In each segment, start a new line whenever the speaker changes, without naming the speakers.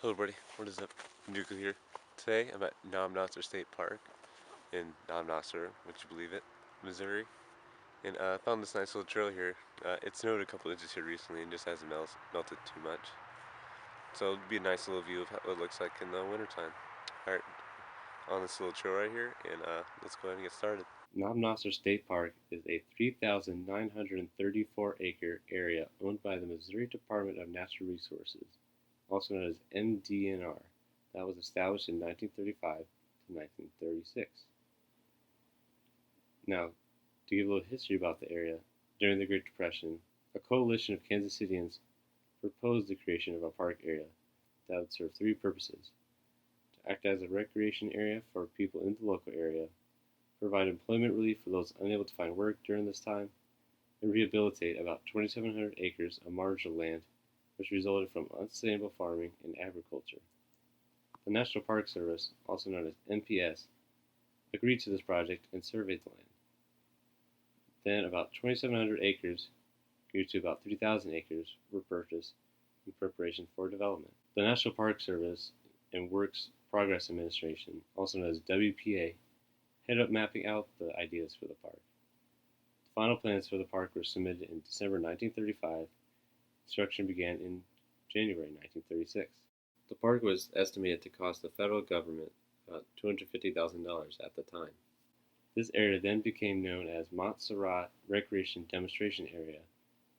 Hello everybody, what is up? Nuka here. Today I'm at Noster State Park in Noster, would you believe it, Missouri. And I found this nice little trail here. It snowed a couple inches here recently and just hasn't melted too much. So it'd be a nice little view of what it looks like in the wintertime. Alright, on this little trail right here, and let's go ahead and get started. Noster State Park is a 3,934-acre area owned by the Missouri Department of Natural Resources, also known as MDNR, that was established in 1935 to 1936. Now, to give a little history about the area, during the Great Depression, a coalition of Kansas Cityans proposed the creation of a park area that would serve three purposes: to act as a recreation area for people in the local area, provide employment relief for those unable to find work during this time, and rehabilitate about 2,700 acres of marginal land which resulted from unsustainable farming and agriculture. The National Park Service, also known as NPS, agreed to this project and surveyed the land. Then about 2,700 acres grew to about 3,000 acres were purchased in preparation for development. The National Park Service and Works Progress Administration, also known as WPA, headed up mapping out the ideas for the park. The final plans for the park were submitted in December 1935. Construction began in January 1936. The park was estimated to cost the federal government about $250,000 at the time. This area then became known as Montserrat Recreation Demonstration Area,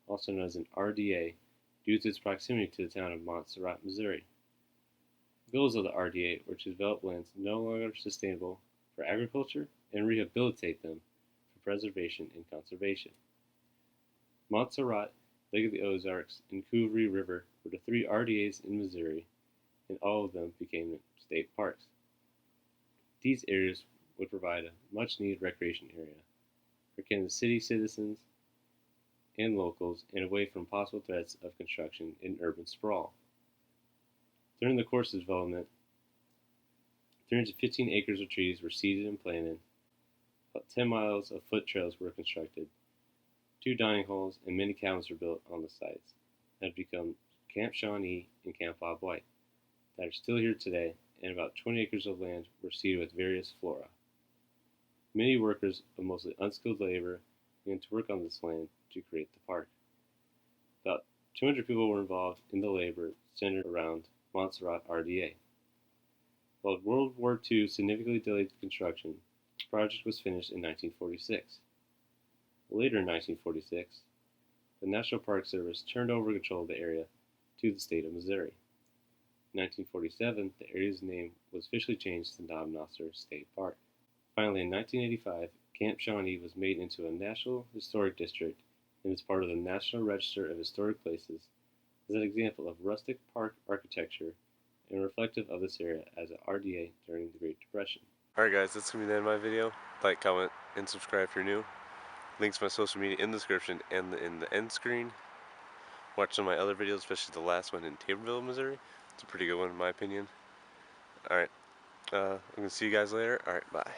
also known as an RDA, due to its proximity to the town of Montserrat, Missouri. The goals of the RDA were to develop lands no longer sustainable for agriculture and rehabilitate them for preservation and conservation. Montserrat, Lake of the Ozarks, and Coovery River were the three RDAs in Missouri, and all of them became state parks. These areas would provide a much-needed recreation area for Kansas City citizens and locals, and away from possible threats of construction and urban sprawl. During the course of development, 315 acres of trees were seeded and planted, about 10 miles of foot trails were constructed, 2 dining halls and many cabins were built on the sites that have become Camp Shawnee and Camp Bob White, that are still here today, and about 20 acres of land were seeded with various flora. Many workers of mostly unskilled labor began to work on this land to create the park. About 200 people were involved in the labor centered around Montserrat RDA. While World War II significantly delayed the construction, the project was finished in 1946. Later in 1946, the National Park Service turned over control of the area to the state of Missouri. In 1947, the area's name was officially changed to Noster State Park. Finally, in 1985, Camp Shawnee was made into a National Historic District and is part of the National Register of Historic Places as an example of rustic park architecture and reflective of this area as an RDA during the Great Depression. Alright guys, that's going to be the end of my video. Like, comment, and subscribe if you're new. Links to my social media in the description and in the end screen. Watch some of my other videos, especially the last one in Taborville, Missouri. It's a pretty good one in my opinion. Alright, I'm going to see you guys later. Alright, bye.